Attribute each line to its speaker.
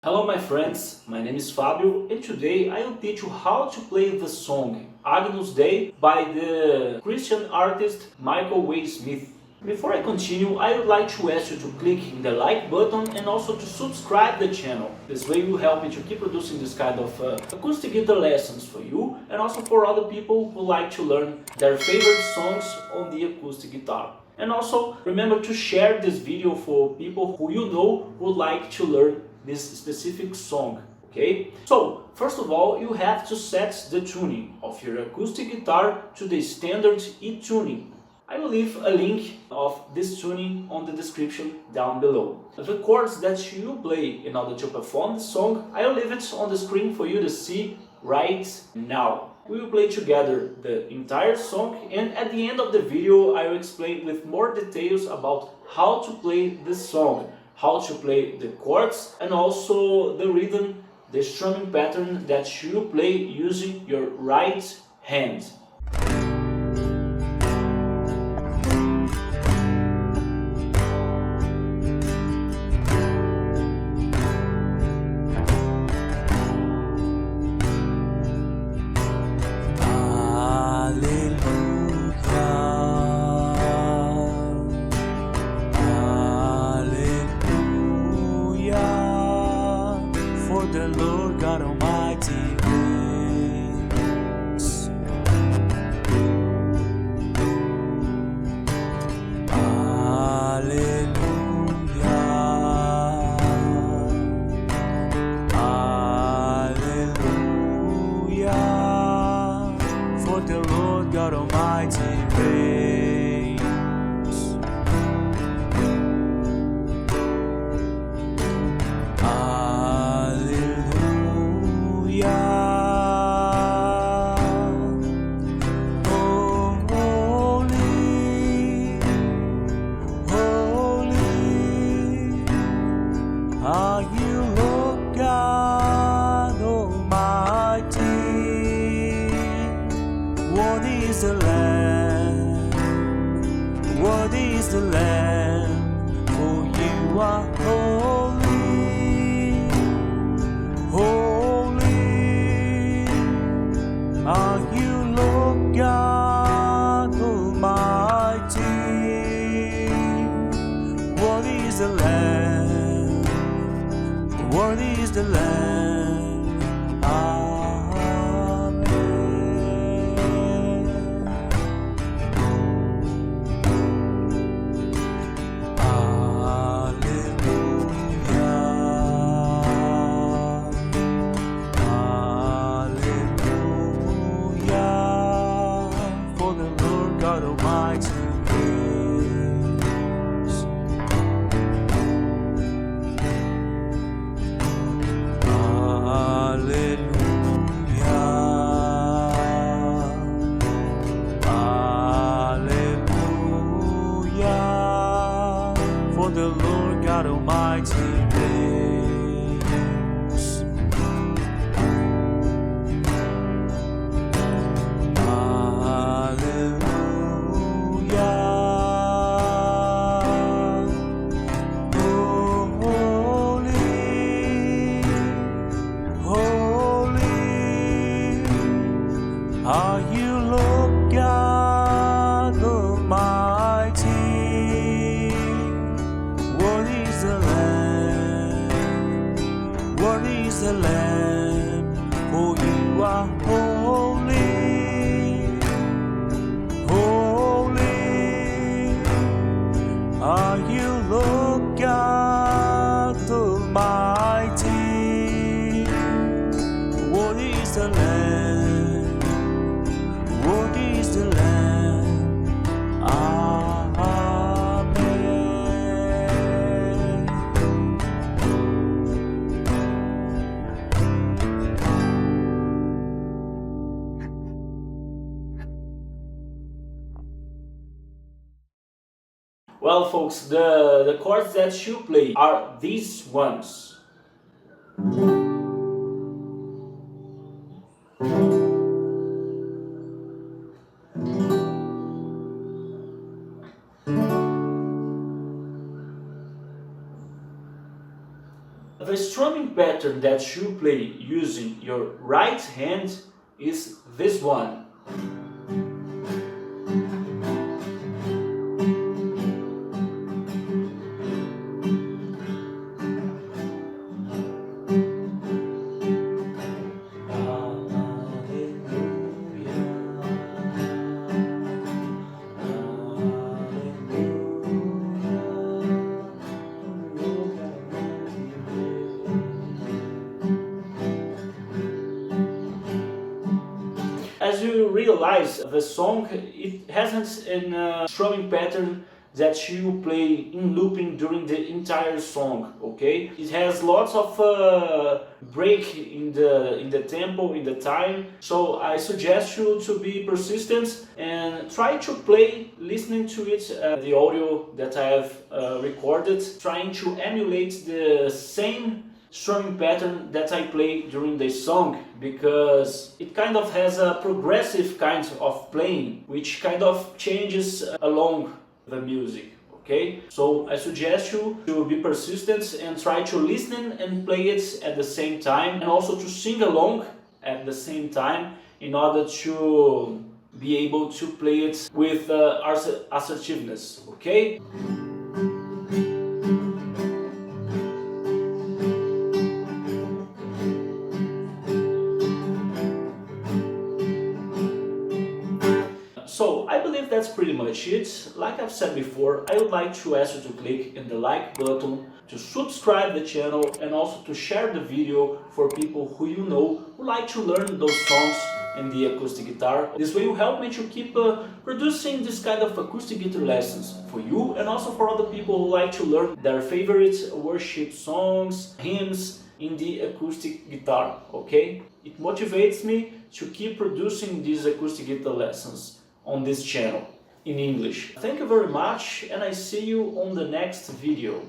Speaker 1: Hello my friends, my name is Fabio and today I will teach you how to play the song Agnus Dei by the Christian artist Michael Way Smith. Before I continue, I would like to ask you to click in the like button and also to subscribe the channel. This way will help me to keep producing this kind of acoustic guitar lessons for you and also for other people who like to learn their favorite songs on the acoustic guitar. And also remember to share this video for people who you know would like to learn this specific song, okay? So, first of all, you have to set the tuning of your acoustic guitar to the standard E tuning. I will leave a link of this tuning on the description down below. The chords that you play in order to perform the song, I will leave it on the screen for you to see right now. We will play together the entire song and at the end of the video I will explain with more details about how to play this song, how to play the chords and also the rhythm, the strumming pattern that you play using your right hand.
Speaker 2: The Lord God Almighty reigns. Hallelujah, hallelujah, for the Lord God Almighty reigns. Are you Lord God Almighty? What is the Lamb? What is the Lamb? For you are holy, holy. Are you Lord God Almighty? What is the Lamb? What is the Lamb? Amen. Hallelujah, hallelujah, for the Lord God Almighty reigns. The Lord God Almighty reigns. Hallelujah, holy, holy, are you Lord God Almighty? What is the Lamb? What is the Lamb? For you are holy, holy. Are you Lord God Almighty? What is the Lamb? What is the Lamb?
Speaker 1: Well folks, the chords that you play are these ones. The strumming strumming pattern that you play using your right hand is this one. As you realize, the song, it hasn't a strumming pattern that you play in looping during the entire song, okay? It has lots of break in the tempo, in the time, so I suggest you to be persistent and try to play, listening to it, the audio that I have recorded, trying to emulate the same strumming pattern that I play during the song, because it kind of has a progressive kind of playing which kind of changes along the music, okay? So I suggest you to be persistent and try to listen and play it at the same time, and also to sing along at the same time in order to be able to play it with assertiveness, okay? So I believe that's pretty much it. Like I've said before, I would like to ask you to click in the like button, to subscribe the channel, and also to share the video for people who you know who like to learn those songs in the acoustic guitar. This way will help me to keep producing this kind of acoustic guitar lessons for you, and also for other people who like to learn their favorite worship songs, hymns in the acoustic guitar, okay? It motivates me to keep producing these acoustic guitar lessons on this channel in English. Thank you very much, and I see you on the next video.